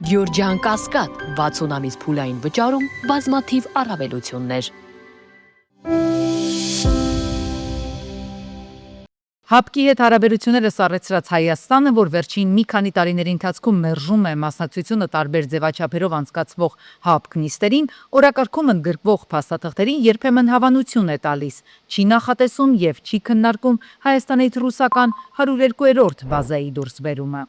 Գյորջյան Կասկադ 60 ամիս փուլային վճարում բազմաթիվ առավելություններ։ Հապկի հետ հարաբերությունները սառեցրած Հայաստանը, որ վերջին մի քանի տարիների ընթացքում մերժում է մասնակցությունը տարբեր ձևաչափերով անցկացվող հապկ նիստերին, օրակարգում ընդգրկվող փաստաթղթերին երբեմն հավանություն է տալիս, չի նախատեսում եւ չի քննարկում Հայաստանից ռուսական 102-րդ բազայի դուրսբերումը։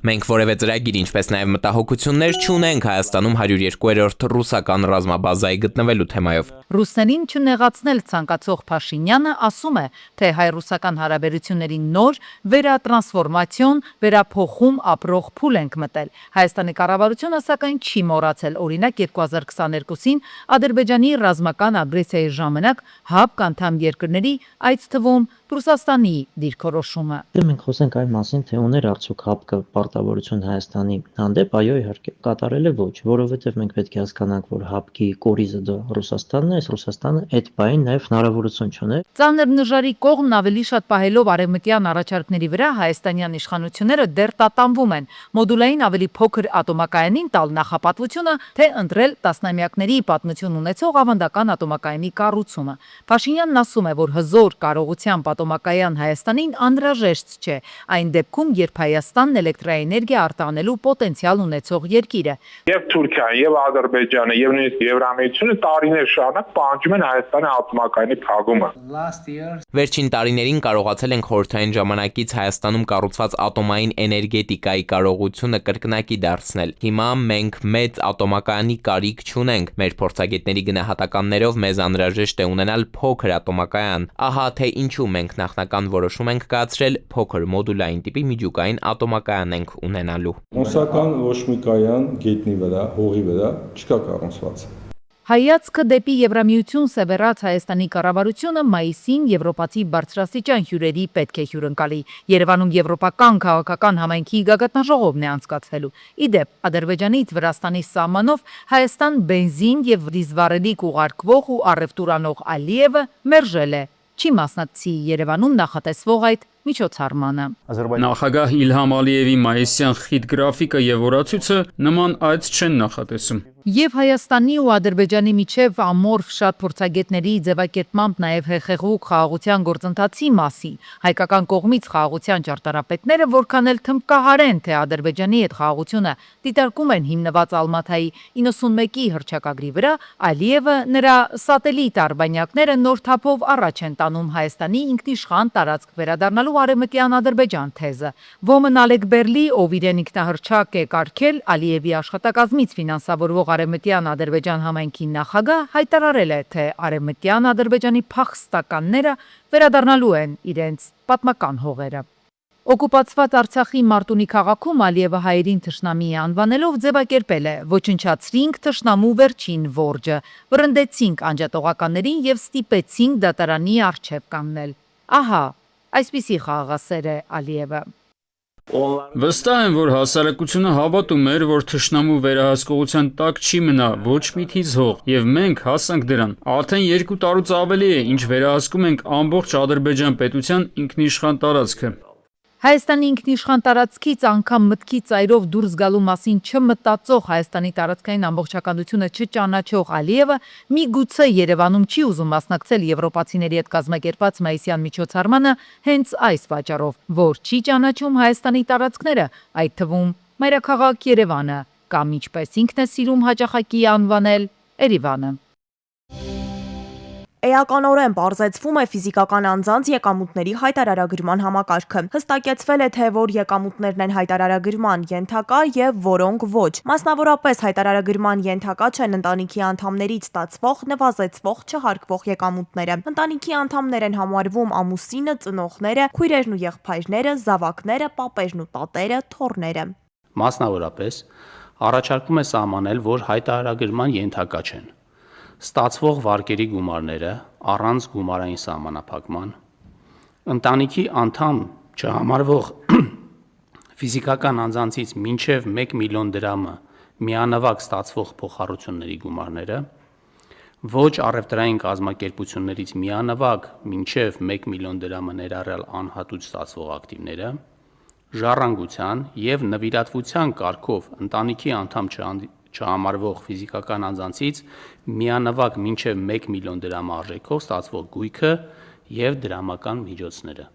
Մենք որևէ ծրագիր, ինչպես նաև մտահոգություններ չունենք Հայաստանում 102-րդ ռուսական ռազմաբազայի գտնվելու թեմայով։ Ռուսներին չնեղացնել ցանկացող Փաշինյանը ասում է, թե հայ-ռուսական հարաբերությունների նոր վերատրանսֆորմացիոն, վերափոխում ապրող փուլ ենք մտել։ Հայաստանի կառավարությունը սակայն չի մոռացել, օրինակ 2022-ին Ադրբեջանի ռազմական ագրեսիայի ժամանակ հապկ անդամ երկրների, այդ թվում Ռուսաստանի դիրքորոշումը։ Մենք խոսենք այն մասին, թե ուներ արդյոք հապկը պարտավորություն Հայաստանի հանդեպ, այո, իհարկե, կատարել է ոչ, որովհետև մենք պետք է հասկանանք, որ հապկի կորիզը դա Ռուսաստանն է, այս Ռուսաստանը այդ բային նաև հնարավորություն չունի։ Ծանր նժարի կողմն ավելի շատ պահելով արևմտյան առաջարկների վրա հայաստանյան իշխանությունները դեռ տատանվում են մոդուլային ավելի փոքր ատոմակայանին տալ նախապատվությունը, թե ընտրել տասնամյակների պատմություն ունեցող ավանդական ատոմակայանի կառուցումը։ Փաշինյանն ասում է, որ հզոր կարողությամբ ատոմակայան Հայաստանին անհրաժեշտ չէ, այն դեպքում, երբ Հայաստանն էլեկտրաէներգիա արտահանելու պոտենցիալ ունեցող երկիր է։ Եվ Թուրքիան, եւ Ադրբեջանը, եւ նույնիսկ Եվրամիությունը տարիներ շարունակ պահանջում են Հայաստանի ատոմակայանի փակումը։ Վերջին տարիներին կարողացել ենք խորհրդային ժամանակից Հայաստանում կառուցված ատոմային էներգետիկայի կարողությունը կրկնակի դարձնել։ Հիմա մենք մեծ ատոմակայանի կարիք չունենք։ Մեր փորձագետների գնահատականներով մեզ անհրաժեշտ է ունենալ փոքր ատոմակայան։ Ահա թե ինչու մենք նախնական որոշում ենք կայացրել փոքր մոդուլային տիպի միջուկային ատոմակայան ենք ունենալու։ Ռուսական ոչ մի կայան գետնի վրա, հողի վրա չկա կառուցված։ Հայացքը դեպի Եվրամիություն սևեռած Հայաստանի կառավարությունը մայիսին եվրոպացի բարձրաստիճան հյուրերի պետք է հյուրընկալի։ Երևանում եվրոպական քաղաքական համայնքի գագաթնաժողովն է անցկացվելու։ Իդեպ, Ադրբեջանից Վրաստանի սահմանով Հայաստան բենզին եւ դիզվառելիք ուղարկվող ու առևտուր անող Ալիևը մերժել է, չի մասնակցի Երևանում նախատեսվող այդ միջոցառմանը։ Նախագահ Իլհամ Ալիևի մայիսյան խիտ գրաֆիկը եւ օրացույցը նման այց չեն նախատեսում։ Եվ Հայաստանի ու Ադրբեջանի միջև ամորֆ շատ փորձագետների ձևակերպմամբ նաև հեղեղուկ խաղաղության գործընթացի մասին հայկական կողմից խաղաղության ճարտարապետները որքան էլ թմբկահարեն, թե Ադրբեջանի հետ խաղաղությունը դիտարկում են հիմնված Ալմաթայի 91-ի հռչակագրի վրա, Ալիևը նրա սատելիտ արբանյակները նոր թափով առաջ են տանում Հայաստանի ինքնիշխան տարածք վերադառնալու արևմտյան Ադրբեջան թեզը։ Ոմն Ալեկբերլի, ով իրեն ինքնահռչակ է կարգել Ալիևի աշխատակազմից ֆինանսավորվող Արևմտյան Ադրբեջան համայնքի նախագահ հայտարարել է, թե Արևմտյան Ադրբեջանի փախստականները վերադառնալու են իրենց պատմական հողերը։ Օկուպացված Արցախի Մարտունի քաղաքում Ալիևը հայերին թշնամի անվանելով ձևակերպել է. «Ոչնչացրինք թշնամու վերջին որջը, վրընդեցինք անջատողականներին եւ ստիպեցինք դատարանի առջև կանգնել»։ Ահա, այսպիսի խաղաղասեր է Ալիևը։ Վստահ եմ, որ հասարակությունը հավատում էր, որ թշնամու վերահսկողության տակ չի մնա ոչ մի թիզ հող, եւ մենք հասանք դրան։ Արդեն 2 տարուց ավելի է, ինչ վերահսկում ենք ամբողջ Ադրբեջան պետության ինքնիշխան տարածքը։ Հայաստանի ինքնիշխան տարածքից անգամ մտքի ծայրով դուրս գալու մասին չմտածող Հայաստանի տարածքային ամբողջականությունը չճանաչող Ալիևը միգուցե Երևանում չի ուզում մասնակցել եվրոպացիների հետ կազմակերպված մայիսյան միջոցառմանը հենց այս պատճառով, որ չի ճանաչում Հայաստանի տարածքները, այդ թվում մայրաքաղաք Երևանը, կամ ինչպես ինքն է սիրում հաճախակի անվանել Երևանը։ Էականորեն պարզեցվում է ֆիզիկական անձանց եկամուտների հայտարարագրման համակարգը։ Հստակեցվել է, թե որ եկամուտներն են հայտարարագրման ենթակա եւ որոնք ոչ։ Մասնավորապես հայտարարագրման ենթակա չեն ընտանիքի անդամներից ստացվող, նվազեցվող, չհարկվող եկամուտները։ Ընտանիքի անդամներ են համարվում ամուսինը, ծնողները, քույրերն ու եղբայրները, զավակները, պապերն ու տատերը, թոռները։ Մասնավորապես առաջարկում է սահմանել, որ հայտարարագրման ենթակա չեն ստացվող վարկերի գումարները առանց գումարային սահմանափակման, ընտանիքի անդամ չհամարվող ֆիզիկական անձանցից մինչև 1 միլիոն դրամը միանվագ ստացվող փոխառությունների գումարները, ոչ առևտրային կազմակերպություններից միանվագ մինչև 1 միլիոն դրամը ներառյալ անհատուց ստացվող ակտիվները, ժառանգության եւ նվիրատվության կարգով ընտանիքի անդամ չհամարվող ֆիզիկական անձանցից միանվագ մինչև 1 միլիոն դրամ արժեքով ստացվող գույքը եւ դրամական միջոցները։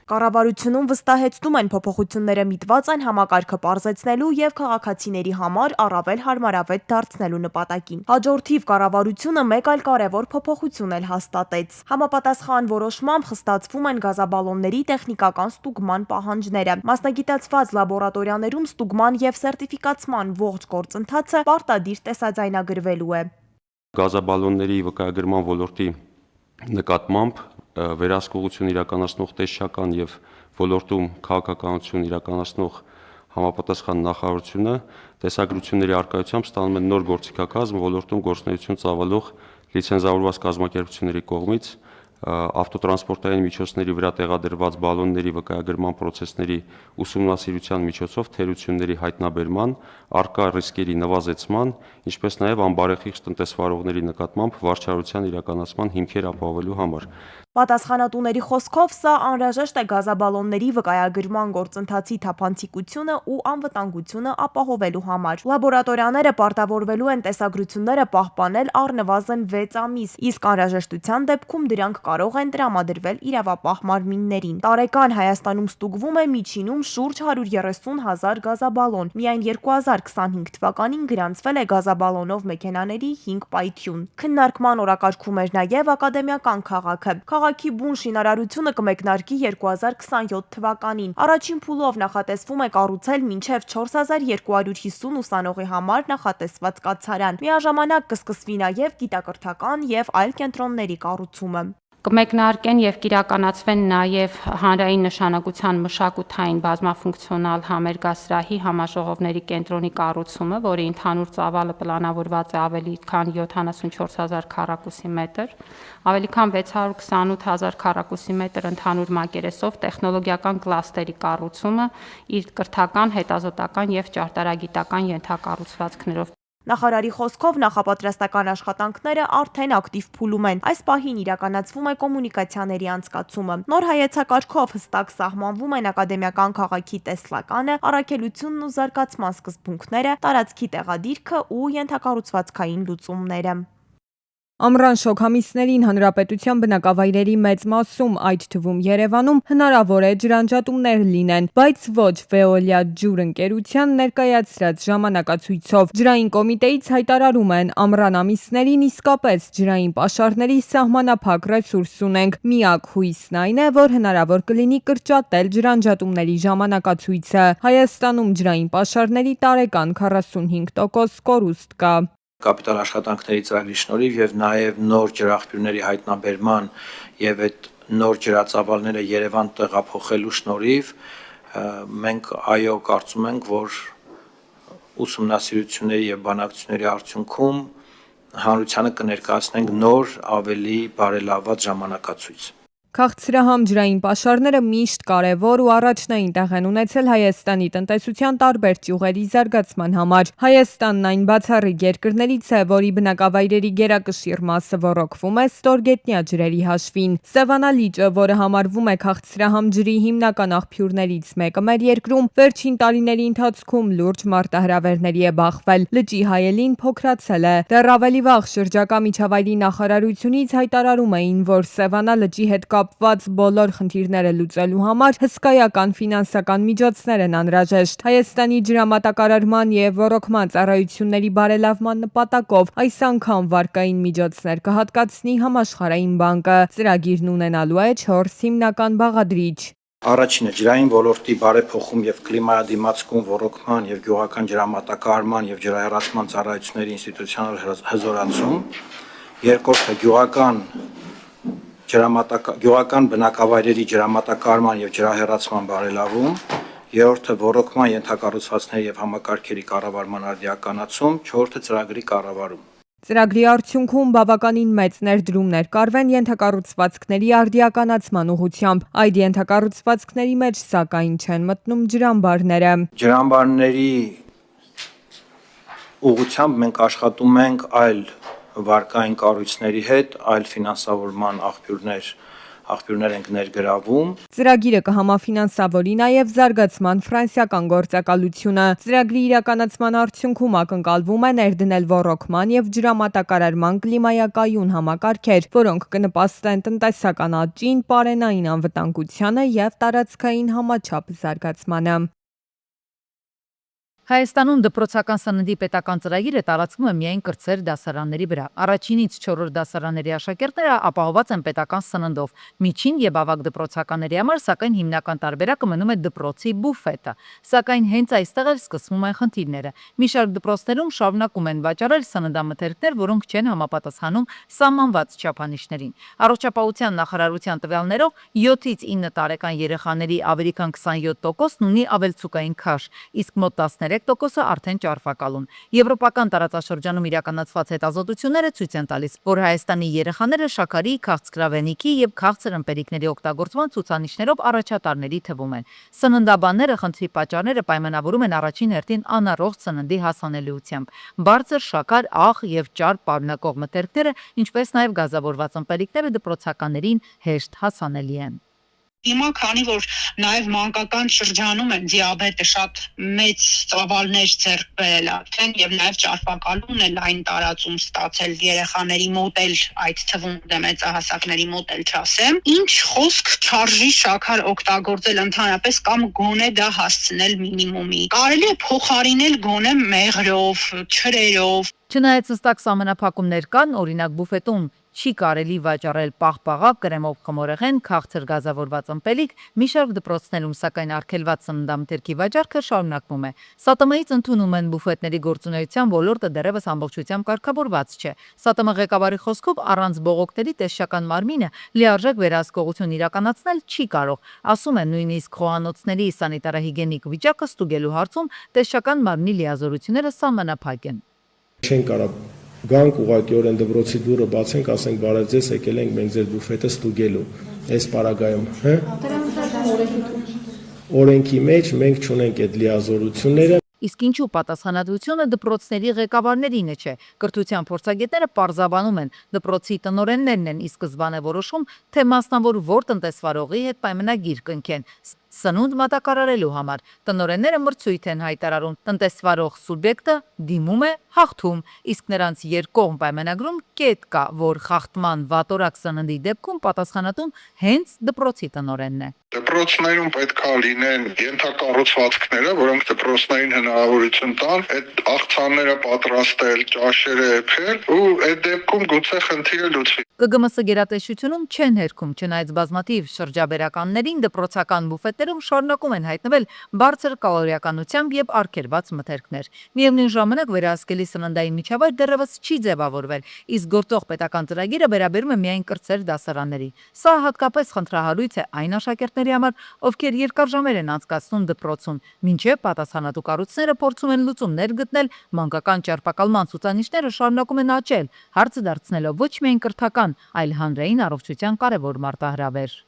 Կառավարությունում վստահեցնում են փոփոխությունները միտված են համակարգը պարզեցնելու եւ քաղաքացիների համար առավել հարմարավետ դարձնելու նպատակին։ Հաջորդիվ կառավարությունը մեկ այլ կարևոր փոփոխություն էլ հաստատեց։ Համապատասխան որոշմամբ խստացվում են գազաբալոնների տեխնիկական ստուգման պահանջները։ Մասնագիտացված լաբորատորիաներում ստուգման եւ սերտիֆիկացման ողջ գործընթացը պարտադիր տեսաձայնագրվելու է։ Գազաբալոնների վկայագրման ոլորտի նկատմամբ վերահսկողություն իրականացնող տեսչական եւ ոլորտում քաղաքականություն իրականացնող համապատասխան նախարարությունը տեսագրությունների առկայությամբ ստանում է նոր գործիքակազմ ոլորտում գործունեություն ծավալող լիցենզավորված կազմակերպությունների կողմից ավտոտրանսպորտային միջոցների վրա տեղադրված բալոնների վկայագրման պրոցեսների ուսումնասիրության միջոցով թերությունների հայտնաբերման, առկա ռիսկերի նվազեցման, ինչպես նաև անբարեխիղճ տնտեսվարողների նկատմամբ վարչարության իրականացման հիմքեր ապահովելու համար։ Պատասխանատուների խոսքով սա անհրաժեշտ է գազաբալոնների վկայագրման գործընթացի թափանցիկությունը ու անվտանգությունը ապահովելու համար։ Լաբորատորիաները պարտավորվելու են տեսագրությունները պահպանել առնվազն 6 ամիս, իսկ անհրաժեշտության դեպքում դրանք կարող են տրամադրվել իրավապահ մարմիններին։ Տարեկան Հայաստանում ստուգվում է միջինում շուրջ 130,000 գազաբալոն։ Միայն 2025 թվականին գրանցվել է գազաբալոնով մեքենաների 5 պայթյուն։ Քննարկման օրակարգում էր նաև ակադեմիական քաղաքը։ Քաղաքի բուն շինարարությունը կմեկնարկի 2027 թվականին։ Առաջին փուլով նախատեսվում է կառուցել մինչև 4250 ուսանողի համար նախատեսված կացարան։ Միաժամանակ կսկսվի նաև գիտակրթական եւ այլ կենտրոնների կառուցումը։ Կմեկնարկեն եւ կիրականացվեն նաեւ հանրային նշանակության մշակութային բազմաֆունկցիոնալ համերգասրահի համաժողովների կենտրոնի կառուցումը, որի ընդհանուր ծավալը պլանավորված է ավելի քան 74,000 քառակուսի մետր, ավելի քան 628,000 քառակուսի մետր ընդհանուր մակերեսով տեխնոլոգիական կլաստերի կառուցումը իր կրթական, հետազոտական եւ ճարտարագիտական ենթակառուցվածքներով։ Նախարարի խոսքով նախապատրաստական աշխատանքները արդեն ակտիվ փուլում են։ Այս պահին իրականացվում է կոմունիկացիաների անցկացումը։ Նոր հայեցակարգով հստակ սահմանվում են ակադեմիական քաղաքի տեսլականը, առաքելությունն ու զարգացման սկզբունքները, տարածքի տեղադիրքը ու ենթակառուցվածքային լուծումները։ Ամռան շոգամիսներին հանրապետության բնակավայրերի մեծ մասում, այդ թվում Երևանում, հնարավոր է ջրանջատումներ լինեն, բայց ոչ Veolia ջուր ընկերության ներկայացրած ժամանակացույցով։ Ջրային կոմիտեից հայտարարում են, ամռան ամիսներին իսկապես ջրային պաշարների սահմանափակ ռեսուրս ունենք։ Միակ հույսն այն է, որ հնարավոր կլինի կրճատել ջրանջատումների ժամանակացույցը։ Հայաստանում ջրային պաշարների տարեկան 45% կորուստ կա։ Կապիտալ աշխատանքների ծրագրի շնորհիվ եւ նաեւ նոր ջրաղբյուրների հայտնաբերման եւ այդ նոր ջրածավալները Երևան տեղափոխելու շնորհիվ մենք կարծում ենք, որ ուսումնասիրությունների եւ բանակցությունների արդյունքում հանրությանը կներկայացնենք նոր, ավելի բարելավված ժամանակացույց։ Քաղցրահամ ջրային պաշարները միշտ կարևոր ու առաջնային տեղ են ունեցել Հայաստանի տնտեսության տարբեր ճյուղերի զարգացման համար։ Հայաստանն այն բացառիկ երկրներից է, որի բնակավայրերի գերակշիռ մասը ոռոգվում է ստորգետնյա ջրերի հաշվին։ Սևանա լիճը, որը համարվում է քաղցրահամ ջրի հիմնական աղբյուրներից մեկը մեր երկրում, վերջին տարիների ընթացքում լուրջ մարտահրավերների է բախվել։ Լճի հայելին փոքրացել է։ Դեռ ավելի վաղ շրջակա միջավայրի նախարարությունից հայտարարում էին, որ Սևանա լճի հետ կապված բոլոր խնդիրները լուծելու համար հսկայական ֆինանսական միջոցներ են անհրաժեշտ։ Հայաստանի ջրամատակարարման եւ ոռոգման ծառայությունների բարելավման նպատակով այս անգամ վարկային միջոցներ կհատկացնի Համաշխարհային բանկը։ Ծրագիրն ունենալու է 4 հիմնական բաղադրիչ։ Առաջինը ջրային ոլորտի բարեփոխում եւ կլիմայադիմացկուն ոռոգման եւ գյուղական ջրամատակարարման եւ ջրահեռացման ծառայությունների ինստիտուցիոնալ հզորացում։ Երկրորդը գյուղական բնակավայրերի ջրամատակարարման եւ ջրահեռացման բարելավում, երրորդը ոռոգման ենթակառուցվածքների եւ համակարգերի կառավարման արդիականացում, չորրորդը ծրագրի կառավարում։ Ծրագրի արդյունքում բավականին մեծ ներդրումներ կարվեն ենթակառուցվածքների արդիականացման ուղղությամբ։ Այդ ենթակառուցվածքների մեջ սակայն չեն մտնում ջրամբարները։ Ջրամբարների ուղղությամբ մենք աշխատում ենք այլ վարկային կառույցների հետ, այլ ֆինանսավորման աղբյուրներ աղբյուրներ ենք ներգրավում։ Ծրագիրը կհամաֆինանսավորի նաև զարգացման ֆրանսիական գործակալությունը։ Ծրագրի իրականացման արդյունքում ակնկալվում է ներդնել ոռոգման եւ ջրամատակարարման կլիմայակայուն համակարգեր, որոնք կնպաստեն տնտեսական աճին, պարենային անվտանգությանը եւ տարածքային համաչափ զարգացմանը։ Հայաստանում դպրոցական սննդի պետական ծրագիրը տարածվում է միայն կրտսեր դասարանների վրա։ Առաջինից 4-րդ դասարանների աշակերտները ապահովված են պետական սննդով։ Միջին եւ ավագ դպրոցականների համար սակայն հիմնական տարբերակը մնում է դպրոցի բուֆետը։ Սակայն հենց այստեղ էլ սկսվում են խնդիրները։ Մի շարք դպրոցներում շարունակում են վաճառել սննդամթերքներ, որոնք չեն համապատասխանում սահմանված չափանիշներին։ Առողջապահության նախարարության տվյալներով 7-ից 9 տարեկան երեխաների ավելի քան 27%-ն ունի ավելցուկային քաշ, իսկ մոտ 13%-ը արդեն ճարպակալուն։ Եվրոպական տարածաշրջանում իրականացված հետազոտությունները ցույց են տալիս, որ Հայաստանի երեխաները շաքարի, քաղցկրավենիքի եւ քաղցր ըմպելիքների օգտագործման ցուցանիշներով առաջատարների թվում են։ Սննդաբանները խնդրի պատճառները պայմանավորում են առաջին հերթին անառողջ սննդի հասանելիությամբ։ Բարձր շաքար, աղ եւ ճարպ պարունակող մթերքները, ինչպես նաեւ գազավորված ըմպելիքները դպրոցականներին հեշտ հասանելի են։ Հիմա քանի որ նաև մանկական շրջանում են դիաբետը շատ մեծ ծավալներ ձեռք բերել արդեն եւ նաև ճարպակալումն է լայն տարածում ստացել երեխաների մոտ էլ այդ թվում դե մեծահասակների մոտ էլ չասեմ, ինչ խոսք չարժի շաքար օգտագործել ընդհանրապես կամ գոնե դա հասցնել մինիմումի։ Կարելի է փոխարինել գոնե մեղրով, չրերով։ Չնայած հստակ սահմանափակումներ կան, օրինակ բուֆետում չի կարելի վաճառել պաղպաղակ, կրեմով խմորեղեն, քաղցր գազավորված ըմպելիք, մի շարք դպրոցներում սակայն արգելված սննդամթերքի վաճառքը շարունակվում է։ ՍԱՏՄ-ից ընդունում են բուֆետների գործունեության ոլորտը դեռևս ամբողջությամբ կարգավորված չէ։ ՍԱՏՄ ղեկավարի խոսքով առանց բողոքների տեսչական մարմինը լիարժեք վերահսկողություն իրականացնել չի կարող։ Ասում են նույնիսկ խոհանոցների սանիտարահիգիենիկ վիճակը ստուգելու հարցում տեսչական մարմնի լիազորությունները սահմանափակ են։ Չեն կարող գանք ուղղակիորեն դպրոցի դուռը բացենք, ասենք բարև ձեզ, եկել ենք մենք ձեր բուֆետը ստուգելու։ Այս պարագայում, օրենքի մեջ մենք չունենք այդ լիազորությունները։ Իսկ ինչու պատասխանատվությունը դպրոցների ղեկավարներինը չէ։ Կրթության փորձագետները պարզաբանում են, դպրոցի տնօրեններն են ի սկզբանե որոշում, թե մասնավոր որ տնտեսվարողի հետ պայմանագիր կնքեն սնունդ մատակարարելու համար։ Տնօրենները մրցույթ են հայտարարում, տնտեսվարող սուբյեկտը դիմում է, հաղթում, իսկ նրանց երկկողմ պայմանագրում կետ կա, որ խախտման վատորակ սննդի դեպքում պատասխանատուն հենց դպրոցի տնօրենն է։ Դպրոցներում պետք է լինեն ենթակառուցվածքները, որոնք դպրոցներին հնարավորություն տան այդ աղցանները պատրաստել, ճաշերը էփել ու այդ դեպքում գուցե խնդիրը լուծվի։ ԿԳՄՍ գերատեսչությունում չեն հերքում, չնայած բազմաթիվ շրջաբերականներին դպրոցական բուֆետներում շարունակում են հայտնվել բարձր կալորիականությամբ եւ արգելված մթերքներ։ Միևնույն ժամանակ վերահսկելի սննդային միջավայր դեռևս չի ձևավորվել, իսկ գործող պետական ծրագիրը վերաբերում է միայն կրտսեր դասարանների։ Սա հատկապես խնդրահարույց է այն աշակերտների համար, ովքեր երկար ժամեր են անցկացնում դպրոցում, մինչև պատասխանատու կառույցները փորձում են լուծումներ գտնել, մանկական ճարպակալման ցուցանիշները շարունակում են աճել, հարցը դարձնելով ոչ միայն կրթական, այլ հանրային առողջության կարևոր մարտահրավեր։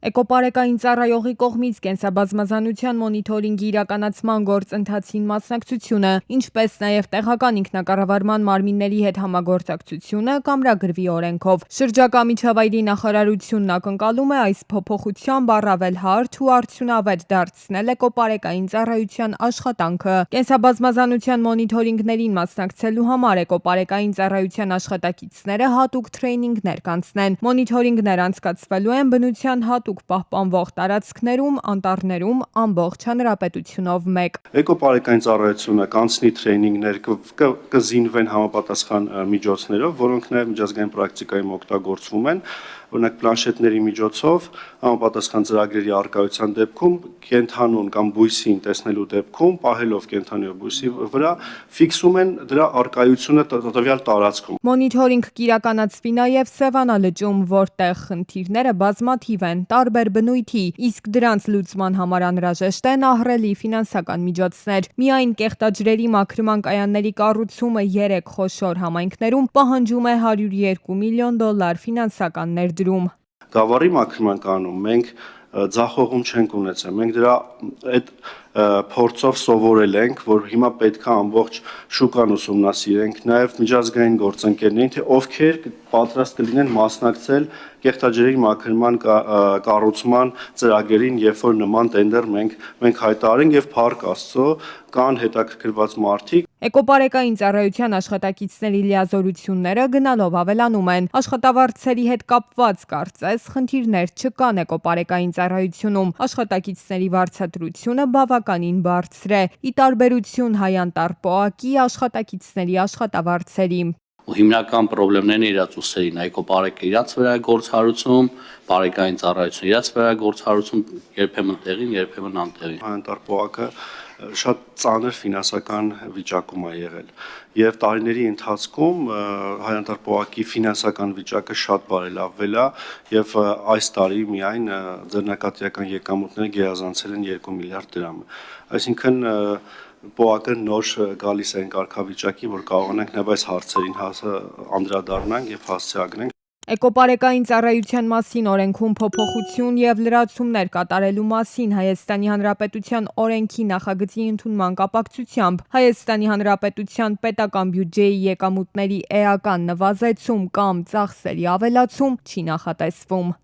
Էկոպարեկային ծառայողի կողմից կենսաբազմազանության մոնիթորինգի իրականացման գործընթացին մասնակցությունը, ինչպես նաև տեղական ինքնակառավարման մարմինների հետ համագործակցությունը կամրագրվի օրենքով։ Շրջակա միջավայրի նախարարությունն ակնկալում է այս փոփոխությամբ առավել հարթ ու արդյունավետ դարձնել էկոպարեկային ծառայության աշխատանքը։ Կենսաբազմազանության մոնիթորինգներին մասնակցելու համար էկոպարեկային ծառայության աշխատակիցները հատուկ թրեյնինգներ կանցնեն։ Մոնիթորինգներ անցկացվելու են բնության հատուկ պահպանվող տարածքներում, անտառներում ամբողջ հանրապետությունով մեկ։ Էկոպարեկային ծառայությունը կանցնի թրեյնինգներ, կզինվեն համապատասխան միջոցներով, որոնք նաև միջազգային պրակտիկայում օգտագործվում են, օրինակ պլանշետների միջոցով համապատասխան ծրագրերի առկայության դեպքում կենդանուն կամ բույսին տեսնելու դեպքում, պահելով կենդանի բույսի վրա, ֆիքսում են դրա առկայությունը տվյալ տարածքում։ Մոնիթորինգ կիրականացվի նաև Սևանա լճում, որտեղ խնդիրները բազմաթիվ են, տարբեր բնույթի, իսկ դրանց լուծման համար անհրաժեշտ են ահռելի ֆինանսական միջոցներ։ Միայն կեղտաջրերի մաքրման կայանների կառուցումը 3 խոշոր համայնքներում պահանջում է $102 միլիոն ֆինանսական ներդրում։ Գավառի մաքրման կանոնում մենք ձախողում չենք ունեցել։ Մենք դրա այդ փորձով սովորել ենք, որ հիմա պետք է ամբողջ շուկան ուսումնասիրենք, նաև միջազգային գործընկերներին, թե ովքեր պատրաստ կլինեն մասնակցել կեղտաջրերի մաքրման կառուցման ծրագրերին, երբ որ նման տենդեր մենք հայտարարենք եւ փառք Աստծո կան հետաքրքրված մարդիկ։ Էկոպարեկային ծառայության աշխատակիցների լիազորությունները գնալով ավելանում են։ Աշխատավարձերի հետ կապված կարծես խնդիրներ չկան էկոպարեկային ծառայությունում։ Աշխատակիցների վարձատրությունը բավականին բարձր է՝ ի տարբերություն Հայանտար-Պոակի աշխատակիցների աշխատավարձերի։ Հիմնական խնդիրներն իրաց ուսերին, էկոպարեկը իրաց վրա է գործառույթում, բարեկային ծառայությունը իրաց վրա է գործառույթում, երբեմն տեղին, երբեմն անտեղին։ Հայանտար-Պոակը շատ ծանր ֆինանսական վիճակում է եղել եւ տարիների ընթացքում Հայանտար-Պոակի ֆինանսական վիճակը շատ բարելավվել է եւ այս տարի միայն ձեռնարկատիրական եկամուտները գերազանցել են 2 միլիարդ դրամ։ Այսինքն Պոակը նոր գալիս են կարգավիճակի, որ կարողանանք նաև այս հարցերին անդրադառնանք եւ հասցեագրենք։ Էկոպարեկային ծառայության մասին օրենքում փոփոխություն եւ լրացումներ կատարելու մասին Հայաստանի Հանրապետության օրենքի նախագծի ընդունման կապակցությամբ Հայաստանի Հանրապետության պետական բյուջեի եկամուտների էական նվազեցում կամ ծախսերի ավելացում չի նախատեսվում։